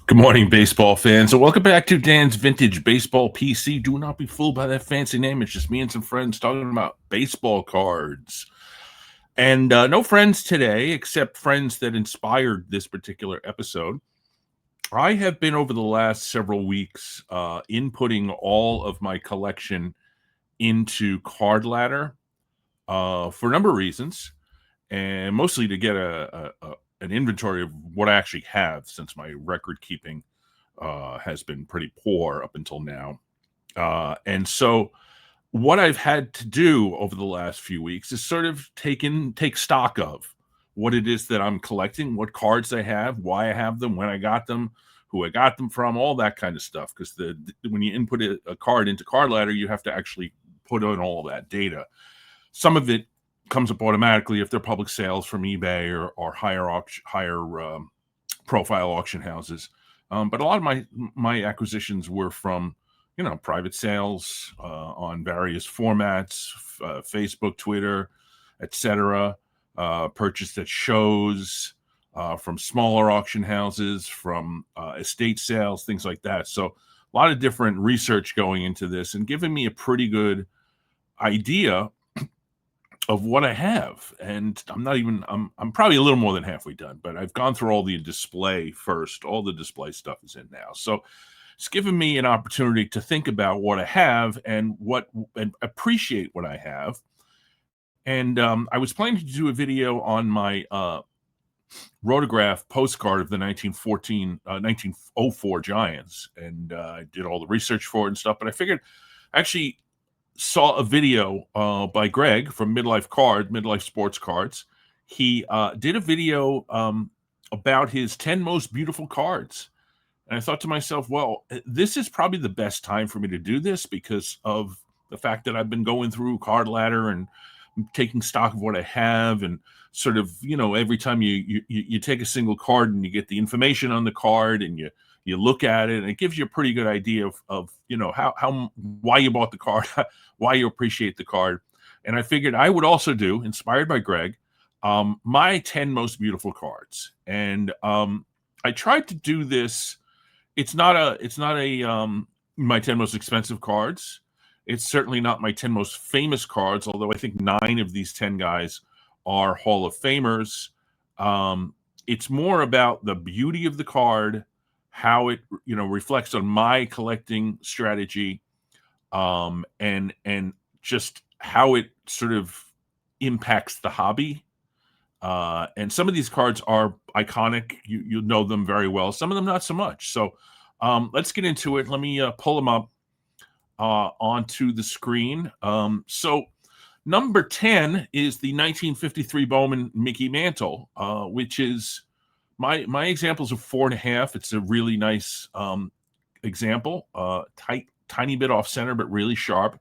Good morning, baseball fans, and welcome back to Dan's Vintage Baseball PC. Do not be fooled by that fancy name. It's just me and some friends talking about baseball cards. And no friends today, except friends that inspired this particular episode. I have been over the last several weeks inputting all of my collection into Card Ladder for a number of reasons, and mostly to get an inventory of what I actually have, since my record keeping has been pretty poor up until now. And so what I've had to do over the last few weeks is sort of take stock of what it is that I'm collecting, what cards I have, why I have them, when I got them, who I got them from, all that kind of stuff. Because when you input a card into Card Ladder, you have to actually put in all of that data. Some of it comes up automatically if they're public sales from eBay or higher profile auction houses. But a lot of my acquisitions were from private sales on various formats, Facebook, Twitter, etc. Purchased at shows, from smaller auction houses, from estate sales, things like that. So a lot of different research going into this and giving me a pretty good idea of what I have. And I'm probably a little more than halfway done, but I've gone through all the display first. All the display stuff is in now. So it's given me an opportunity to think about what I have and appreciate what I have. And I was planning to do a video on my rotograph postcard of the 1904 Giants. And I did all the research for it and stuff, but I figured actually saw a video by Graig from Midlife Sports Cards. He did a video about his 10 most beautiful cards. And I thought to myself, well, this is probably the best time for me to do this because of the fact that I've been going through Card Ladder and taking stock of what I have, and sort of, every time you take a single card and you get the information on the card and you look at it, and it gives you a pretty good idea of why you bought the card, why you appreciate the card. And I figured I would also do, inspired by Graig, my 10 most beautiful cards. And I tried to do this. It's not my 10 most expensive cards. It's certainly not my 10 most famous cards, although I think 9 of these 10 guys are Hall of Famers. It's more about the beauty of the card, how it reflects on my collecting strategy, and just how it sort of impacts the hobby. And some of these cards are iconic. You know them very well. Some of them not so much. So let's get into it. Let me pull them up onto the screen. So number 10 is the 1953 Bowman Mickey Mantle, which is my examples of 4.5. It's a really nice example, tiny bit off center, but really sharp.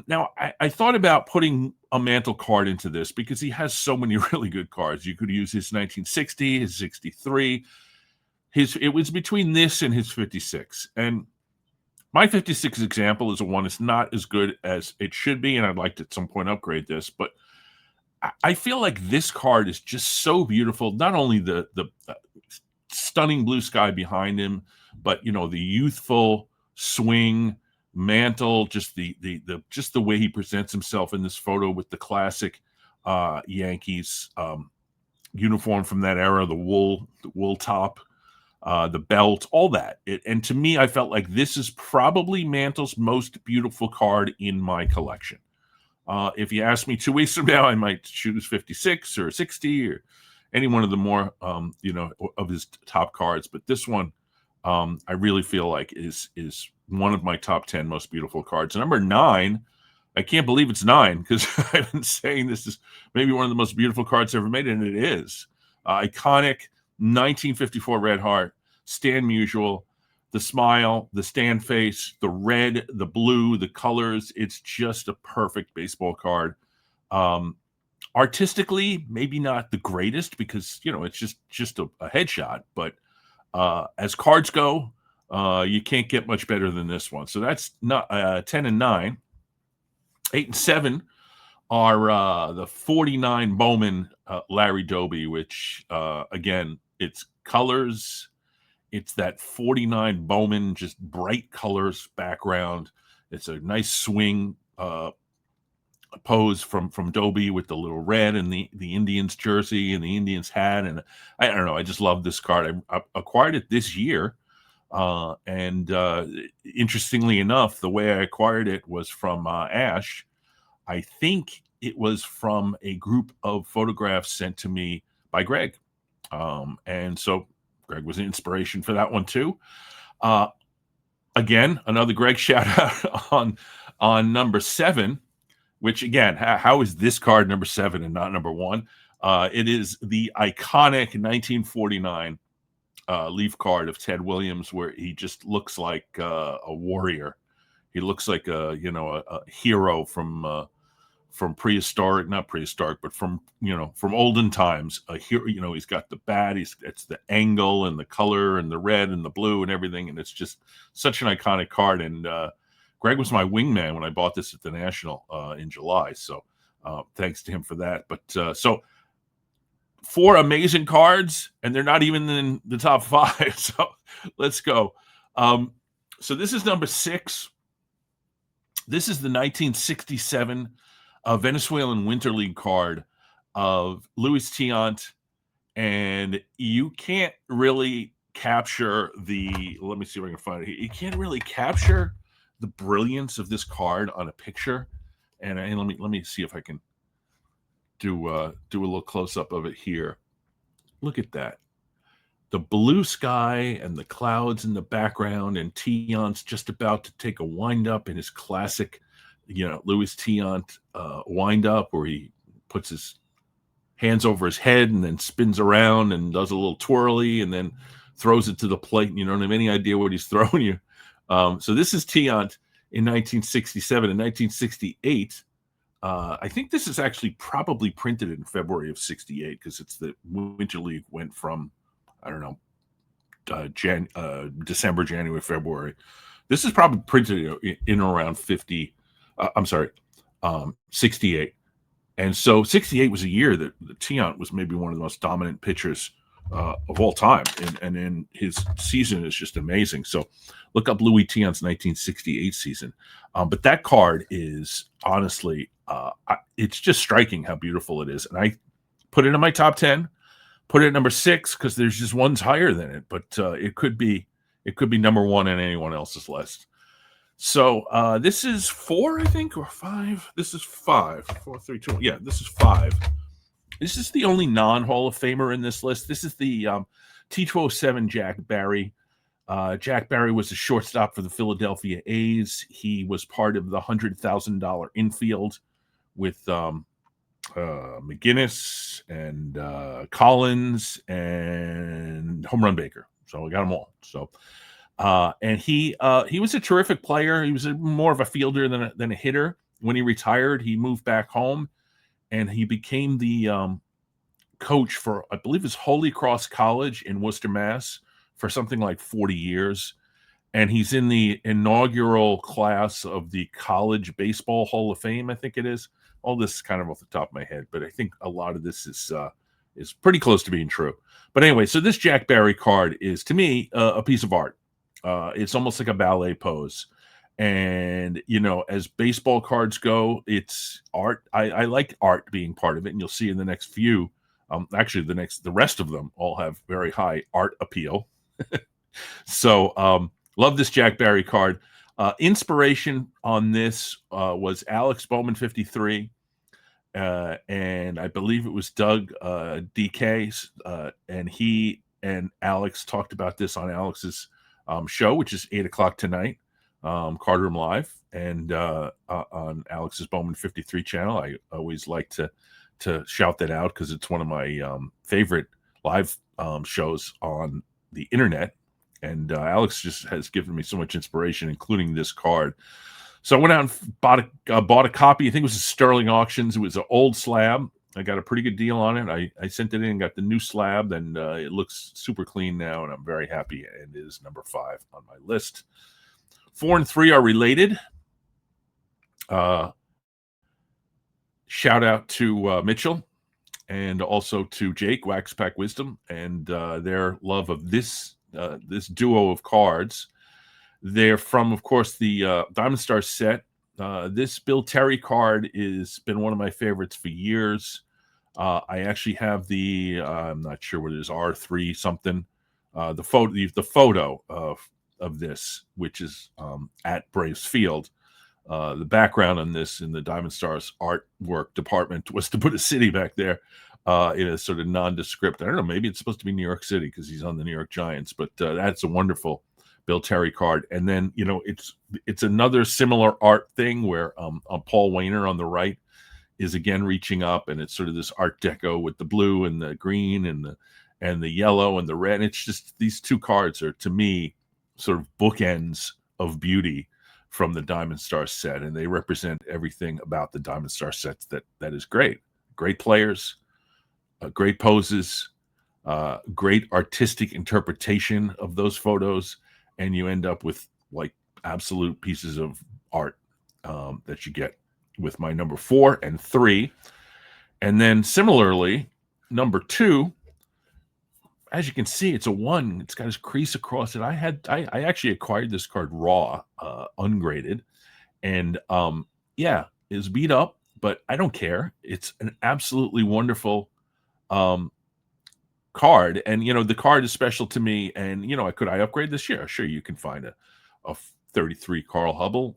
Now I thought about putting a Mantle card into this because he has so many really good cards. You could use his 1960, his 63. It was between this and his 56. And my 56 example is one that's not as good as it should be, and I'd like to at some point upgrade this. But I feel like this card is just so beautiful. Not only the stunning blue sky behind him, but the youthful swing, Mantle, just the way he presents himself in this photo with the classic Yankees uniform from that era, the wool top, the belt, all that. And to me, I felt like this is probably Mantle's most beautiful card in my collection. If you ask me 2 weeks from now, I might choose 56 or 60 or any one of the more, of his top cards. But this one, I really feel like is one of my top 10 most beautiful cards. Number 9, I can't believe it's 9 because I've been saying this is maybe one of the most beautiful cards ever made, and it is. Iconic 1954 Red Heart, Stan Musial, the smile, the stand face, the red, the blue, the colors. It's just a perfect baseball card. Artistically, maybe not the greatest because, it's just a headshot. But as cards go, you can't get much better than this one. So that's not 10 and 9. 8 and 7 are the 49 Bowman Larry Doby, which, again, it's colors, It's that 49 Bowman, just bright colors background. It's a nice swing pose from Dobie with the little red and the Indians jersey and the Indians hat. And I don't know, I just love this card. I acquired it this year. And interestingly enough, the way I acquired it was from Ash. I think it was from a group of photographs sent to me by Graig. And so Graig was an inspiration for that one too. Again, another Graig shout out on number 7, which again, how is this card number 7 and not number 1? It is the iconic 1949 Leaf card of Ted Williams, where he just looks like a warrior. He looks like a hero from prehistoric, not prehistoric, but from olden times. A hero, he's got the bat, it's the angle and the color and the red and the blue and everything, and it's just such an iconic card. And Graig was my wingman when I bought this at the National in July, so thanks to him for that. But so 4 amazing cards, and they're not even in the top 5. So let's go. So this is number 6. This is the 1967 Venezuelan Winter League card of Luis Tiant, and you can't really capture let me see if I can find it. You can't really capture the brilliance of this card on a picture. And let me see if I can do a little close up of it here. Look at that. The blue sky and the clouds in the background, and Tiant's just about to take a wind up in his classic, Luis Tiant wind up, where he puts his hands over his head and then spins around and does a little twirly and then throws it to the plate. And you don't have any idea what he's throwing you. So this is Tiant in 1967 and 1968. I think this is actually probably printed in February of 68, because it's the Winter League went from, I don't know, December, January, February. This is probably printed in around 68. And so 68 was a year that Tiant was maybe one of the most dominant pitchers of all time. And in his season is just amazing. So look up Louis Tiant's 1968 season. But that card is honestly, it's just striking how beautiful it is. And I put it in my top 10, put it at number 6, because there's just one's higher than it. But it could be number 1 on anyone else's list. So this is 4, I think, or 5. This is 5. 4, 3, 2. Yeah, this is 5. This is the only non-Hall of Famer in this list. This is the T207 Jack Barry. Jack Barry was a shortstop for the Philadelphia A's. He was part of the $100,000 infield with McGinnis and Collins and Home Run Baker. So we got them all. So. And he was a terrific player. He was more of a fielder than a hitter. When he retired, he moved back home, and he became the coach for, I believe, it's Holy Cross College in Worcester, Mass, for something like 40 years. And he's in the inaugural class of the College Baseball Hall of Fame, I think it is. All this is kind of off the top of my head, but I think a lot of this is pretty close to being true. But anyway, so this Jack Barry card is, to me, a piece of art. It's almost like a ballet pose. And, as baseball cards go, it's art. I like art being part of it. And you'll see in the next few, actually the rest of them all have very high art appeal. So love this Jack Barry card. Inspiration on this was Alex Bowman 53. And I believe it was Doug DK. And he and Alex talked about this on Alex's show, which is 8:00 tonight, Card Room Live, and on Alex's Bowman 53 channel. I always like to shout that out, because it's one of my favorite live shows on the internet. And Alex just has given me so much inspiration, including this card. So I went out and bought a copy. I think it was a Sterling Auctions. It was an old slab. I got a pretty good deal on it. I sent it in and got the new slab, and it looks super clean now, and I'm very happy. And it is number 5 on my list. 4 and 3 are related. Shout out to Mitchell, and also to Jake, Wax Pack Wisdom, and their love of this this duo of cards. They're from, of course, the Diamond Star set. This Bill Terry card has been one of my favorites for years. I actually have the I'm not sure what it is, R3 something. The photo of this, which is at Braves Field. The background on this in the Diamond Stars artwork department was to put a city back there in a sort of nondescript. I don't know, maybe it's supposed to be New York City because he's on the New York Giants, but that's a wonderful Bill Terry card. And then, you know, it's another similar art thing where Paul Wainer on the right is again reaching up, and it's sort of this Art Deco with the blue and the green and the yellow and the red. And it's just, these two cards are, to me, sort of bookends of beauty from the Diamond Star set, and they represent everything about the Diamond Star sets that is great. Great players, great poses, great artistic interpretation of those photos, and you end up with like absolute pieces of art that you get with my number 4 and 3. And then similarly, number 2, as you can see, it's a 1. It's got his crease across it. I actually acquired this card raw, ungraded, and yeah, it's beat up, but I don't care. It's an absolutely wonderful card, and you know, the card is special to me. And you know, could I upgrade this? Year? Sure, you can find a 33 Carl Hubbell,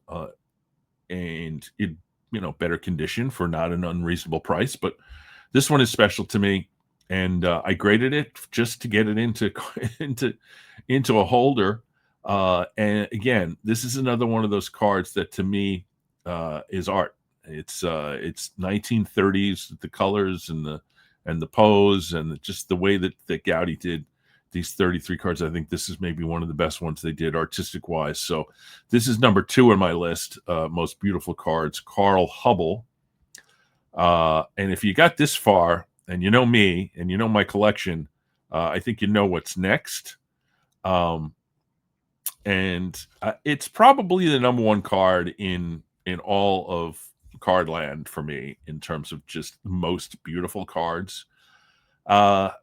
and it, you know, better condition for not an unreasonable price. But this one is special to me, and I graded it just to get it into into a holder. And again, this is another one of those cards that to me is art. It's 1930s, the colors and the pose and just the way that Gowdy did these 33 cards. I think this is maybe one of the best ones they did artistic wise. So this is number 2 on my list, most beautiful cards, Carl Hubbell. And if you got this far, and you know me, and you know my collection, I think you know what's next. And it's probably the number 1 card in all of Cardland for me in terms of just most beautiful cards. I'll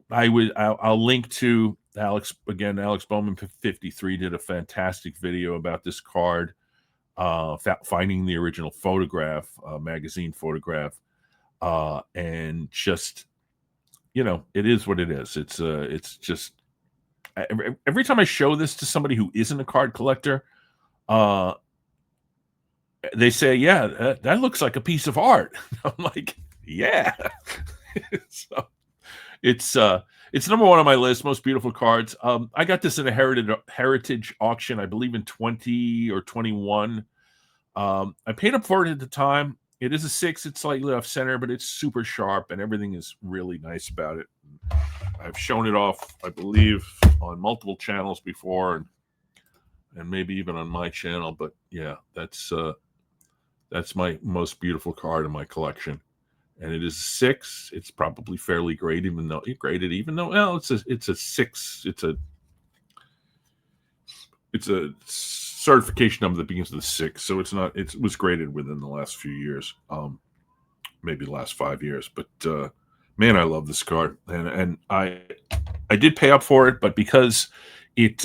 link to Alex again. Alex Bowman 53 did a fantastic video about this card, finding the original photograph, magazine photograph, and just, you know, it is what it is. It's just every time I show this to somebody who isn't a card collector, they say, "Yeah, that looks like a piece of art." I'm like, "Yeah." So it's number 1 on my list, most beautiful cards. I got this in a heritage auction, I believe in 20 or 21. I paid up for it at the time. It is a 6. It's slightly off center, but it's super sharp, and everything is really nice about it. I've shown it off, I believe, on multiple channels before, and maybe even on my channel. But yeah, that's my most beautiful card in my collection, and it is a 6. It's probably fairly graded, even though well, it's a 6. It's a certification number that begins with a 6, so it's not. It was graded within the last few years, maybe the last 5 years. But man, I love this card, and I did pay up for it, but because it's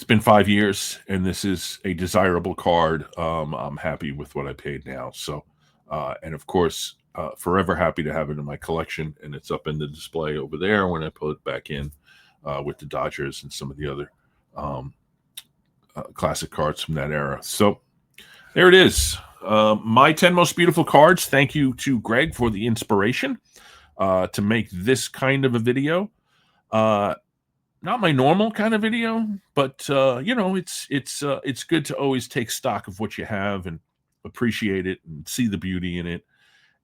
been 5 years, and this is a desirable card, I'm happy with what I paid now. So, and of course, forever happy to have it in my collection, and it's up in the display over there when I put it back in with the Dodgers and some of the other classic cards from that era. So there it is. My 10 most beautiful cards. Thank you to Graig for the inspiration to make this kind of a video. Not my normal kind of video, but you know, it's good to always take stock of what you have and appreciate it and see the beauty in it,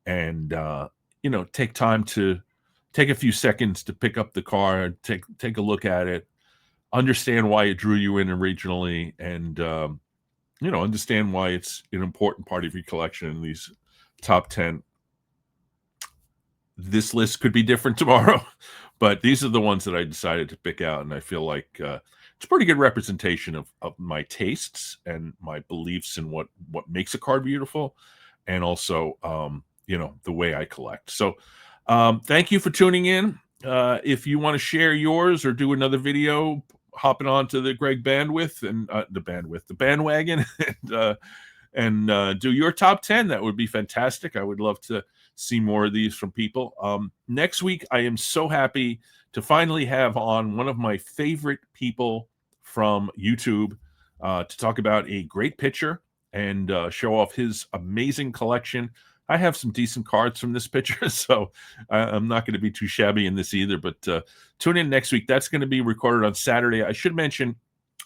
and you know, take time to take a few seconds to pick up the card, take a look at it, understand why it drew you in originally, and you know, understand why it's an important part of your collection in these top 10. This list could be different tomorrow, but these are the ones that I decided to pick out, and I feel like it's a pretty good representation of my tastes and my beliefs in what makes a card beautiful, and also you know, the way I collect. So thank you for tuning in. If you want to share yours or do another video, hopping onto the Graig bandwidth and the bandwagon, and do your top 10, that would be fantastic. I would love to see more of these from people. Next week, I am so happy to finally have on one of my favorite people from YouTube to talk about a great pitcher and show off his amazing collection. I have some decent cards from this pitcher, so I'm not going to be too shabby in this either. But tune in next week. That's going to be recorded on Saturday. I should mention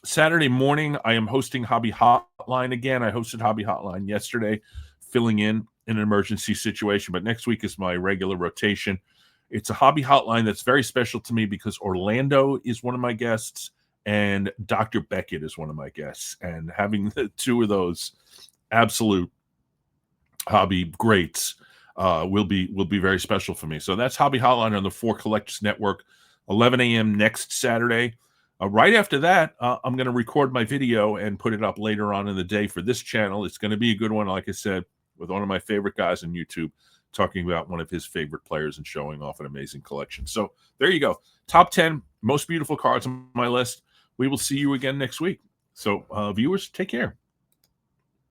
Saturday morning, I am hosting Hobby Hotline again. I hosted Hobby Hotline yesterday, filling in an emergency situation. But next week is my regular rotation. It's a Hobby Hotline that's very special to me because Orlando is one of my guests and Dr. Beckett is one of my guests. And having the two of those absolute hobby greats will be very special for me. So that's Hobby Hotline on the 4 Collectors Network, 11 a.m. next Saturday. Right after that, I'm going to record my video and put it up later on in the day for this channel. It's going to be a good one, like I said, with one of my favorite guys on YouTube, talking about one of his favorite players and showing off an amazing collection. So there you go. Top 10 most beautiful cards on my list. We will see you again next week. So viewers, take care.